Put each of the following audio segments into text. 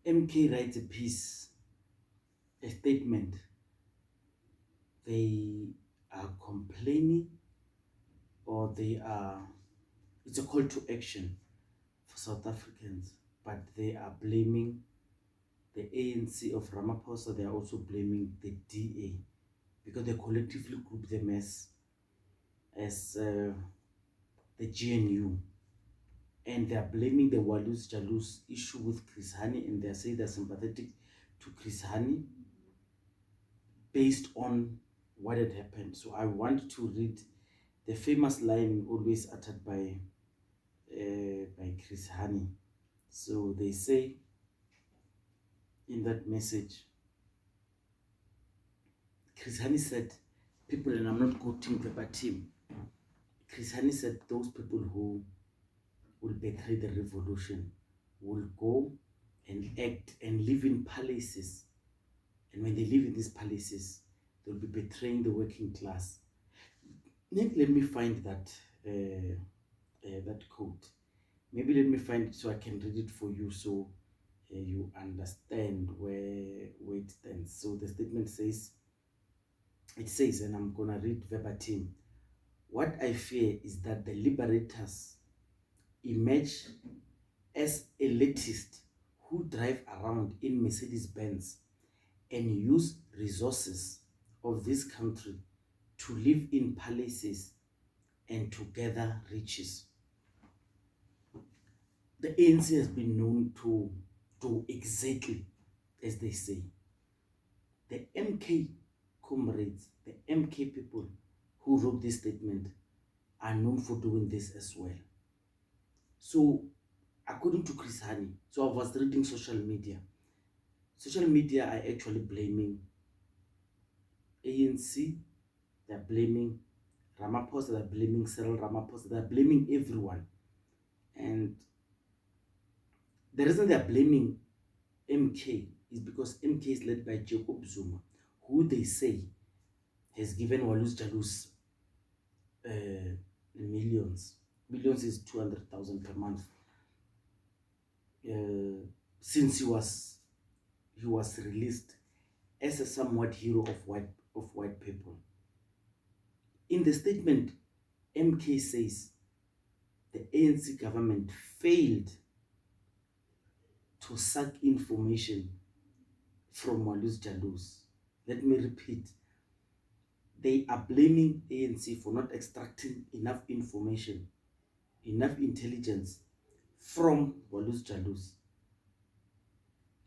MK writes a statement. They are complaining, or it's a call to action for South Africans, but they are blaming the ANC of Ramaphosa. They are also blaming the DA because they collectively group them as the GNU, and they are blaming the Walus Jalus issue with Chris Hani, and they say they're sympathetic to Chris Hani based on what had happened. So I want to read the famous line always uttered by Chris Hani. So they say in that message, Chris Hani said, people, and I'm not quoting verbatim, Chris Hani said those people who will betray the revolution will go and act and live in palaces. And when they live in these palaces, they'll be betraying the working class. Let me find that quote. Maybe let me find it so I can read it for you, so you understand where it stands. So the statement says, and I'm gonna read verbatim. What I fear is that the liberators emerge as elitists who drive around in Mercedes Benz and use resources of this country to live in palaces and to gather riches. The ANC has been known to do exactly as they say. The MK comrades, the MK people who wrote this statement are known for doing this as well. So, according to Chris Hani, so I was reading social media. Social media are actually blaming ANC, they're blaming Ramaphosa, they're blaming Cyril Ramaphosa, they're blaming everyone. And the reason they're blaming MK is because MK is led by Jacob Zuma, who they say has given Walus Jalus millions. Millions is 200,000 per month. Since he was released as a somewhat hero of white people. In the statement, MK says the ANC government failed to suck information from Walus Jalus. Let me repeat. They are blaming ANC for not extracting enough information, enough intelligence from Walus Jalus.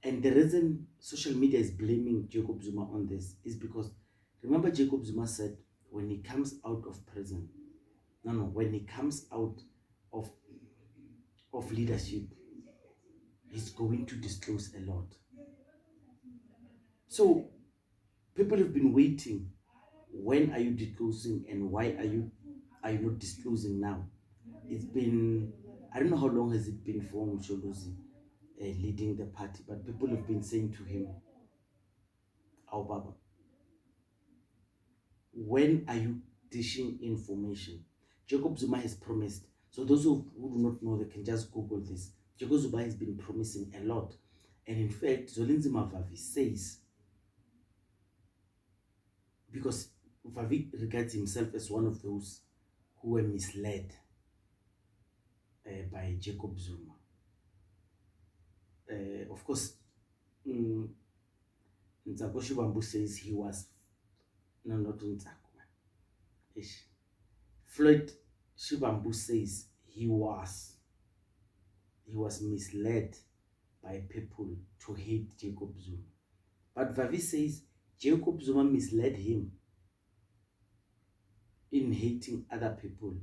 And the reason social media is blaming Jacob Zuma on this is because, remember, Jacob Zuma said when he comes out of prison, when he comes out of leadership, he's going to disclose a lot. So people have been waiting. When are you disclosing, and why are you not disclosing now? It's been, I don't know how long has it been for Msholozi leading the party, but people have been saying to him, "Our Baba, when are you dishing information?" Jacob Zuma has promised. So those who do not know, they can just Google this. Jacob Zuma has been promising a lot. And in fact, Zolinzi Mavavi says, because Vavi regards himself as one of those who were misled by Jacob Zuma. Of course, Ntsako Shibambu says he was, no, not Ntsako. Floyd Shibambu says he was misled by people to hate Jacob Zuma. But Vavi says Jacob Zuma misled him in hating other people.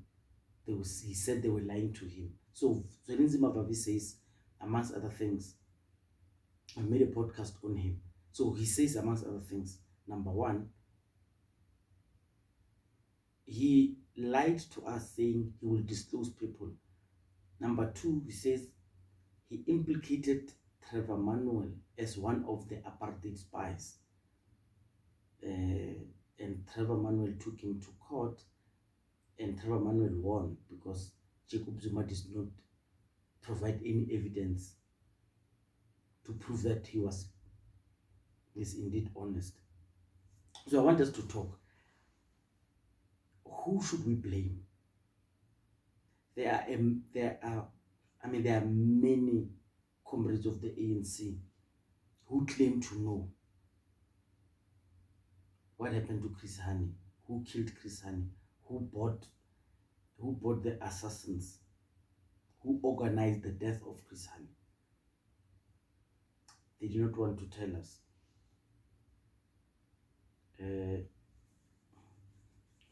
He said they were lying to him. So Zwelinzima Vavi says, amongst other things, I made a podcast on him. So he says, amongst other things, number one, he lied to us saying he will disclose people. Number two, he says he implicated Trevor Manuel as one of the apartheid spies. And Trevor Manuel took him to court, and Trevor Manuel won because Jacob Zuma did not provide any evidence to prove that is indeed honest. So I want us to talk. Who should we blame? There are, I mean, there are many comrades of the ANC who claim to know what happened to Chris Hani, who killed Chris Hani, who bought, who bought the assassins, who organized the death of Chris Hani. They do not want to tell us. Uh,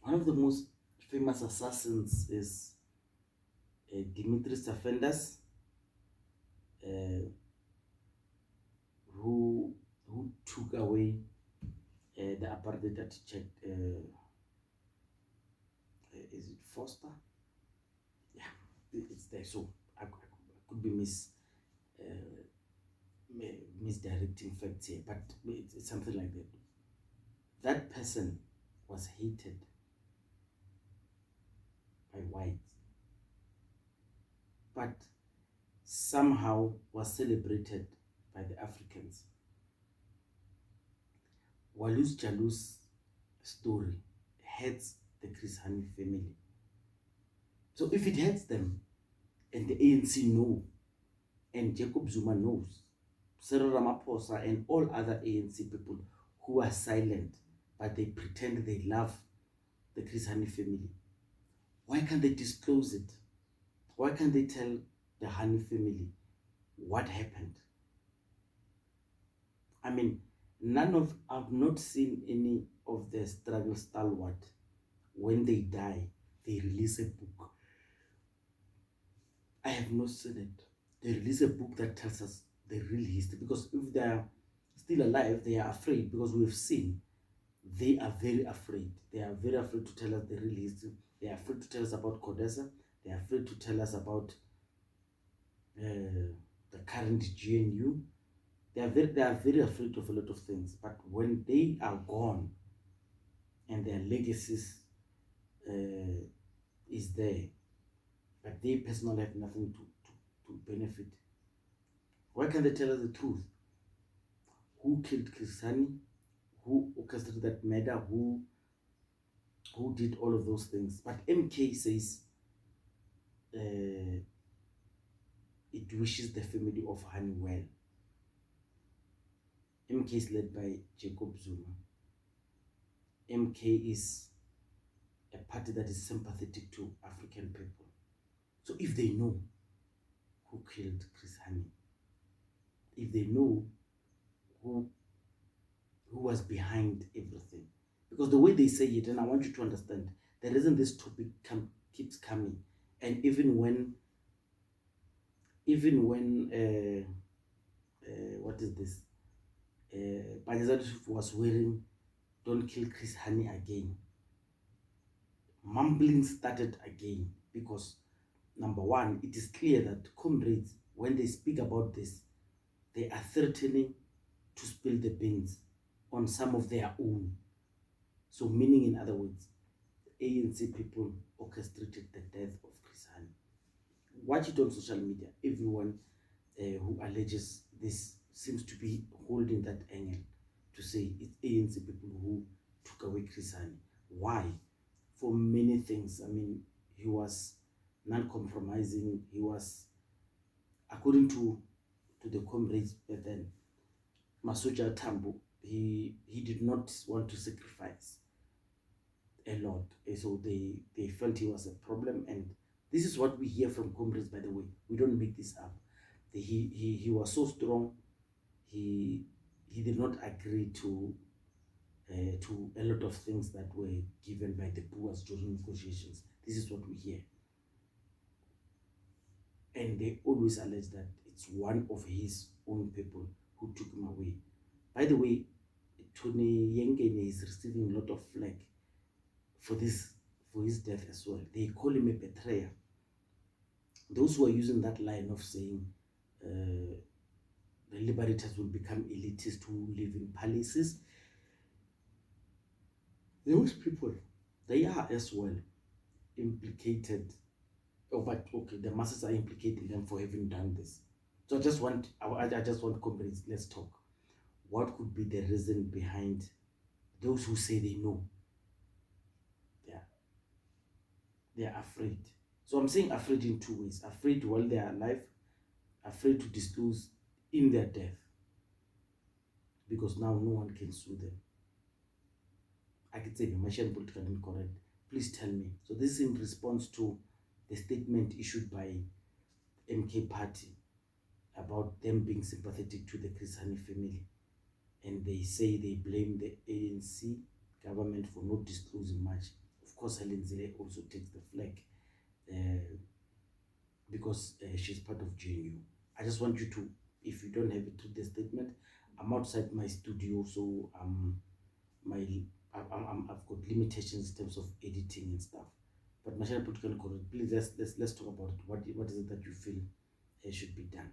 One of the most famous assassins is Dimitris Afendas, uh, who took away the apartheid that checked. Is it Foster? Yeah, it's there. So I could be uh, misdirecting facts here, but it's something like that. That person was hated by whites, but somehow was celebrated by the Africans. Walus Jalus story hurts the Chris Hani family. So if it hurts them, and the ANC know, and Jacob Zuma knows, Cyril Ramaphosa and all other ANC people who are silent, but they pretend they love the Chris Hani family, why can't they disclose it? Why can't they tell the Hani family what happened? I mean, I've not seen any of the struggle stalwart, when they die, they release a book. I have not seen it. They release a book that tells us the real history, because if they are still alive, they are afraid, because we've seen they are very afraid. They are very afraid to tell us the real history. They are afraid to tell us about Codesa. They are afraid to tell us about the current GNU. They are very afraid of a lot of things. But when they are gone and their legacies uh, is there, but they personally have nothing to benefit, why can't they tell us the truth? Who killed Kisani? Who orchestrated that murder? Who did all of those things? But MK says uh, it wishes the family of Hani well. MK is led by Jacob Zuma. MK is a party that is sympathetic to African people. So if they know who killed Chris Hani, if they know who was behind everything, because the way they say it, and I want you to understand, the reason this topic keeps coming, and even when what is this? Panizat was wearing "Don't Kill Chris Hani" again. Mumbling started again, because number one, it is clear that comrades, when they speak about this, they are threatening to spill the beans on some of their own. So, meaning, in other words, ANC people orchestrated the death of Chris Hani. Watch it on social media. Everyone who alleges this seems to be holding that angle to say it's ANC people who took away Chris Hani. Why? For many things. I mean, he was non-compromising. He was, according to the comrades back then, Masuja Tambo, he did not want to sacrifice a lot. So they felt he was a problem. And this is what we hear from comrades, by the way. We don't make this up. He was so strong. He did not agree to a lot of things that were given by the Boers during negotiations. This is what we hear. And they always allege that it's one of his own people who took him away. By the way, Tony Yengene is receiving a lot of flack for this, for his death as well. They call him a betrayer. Those who are using that line of saying the liberators will become elitists who live in palaces, those people, they are as well implicated. Oh, but okay, the masses are implicating them for having done this. So I just want comrades, let's talk. What could be the reason behind those who say they know? Yeah, they are afraid. So I'm saying afraid in two ways: afraid while they are alive, afraid to disclose in their death, because now no one can sue them. I could say mention political incorrect. Please tell me. So this is in response to the statement issued by MK Party about them being sympathetic to the Chris Hani family, and they say they blame the ANC government for not disclosing much. Of course, Helen Zille also takes the flag uh, because she's part of GNU. I just want you to, if you don't have it through the statement, I'm outside my studio, so my I've got limitations in terms of editing and stuff. But Mashana Political Correct, please let's talk about it. What is it that you feel should be done?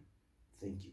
Thank you.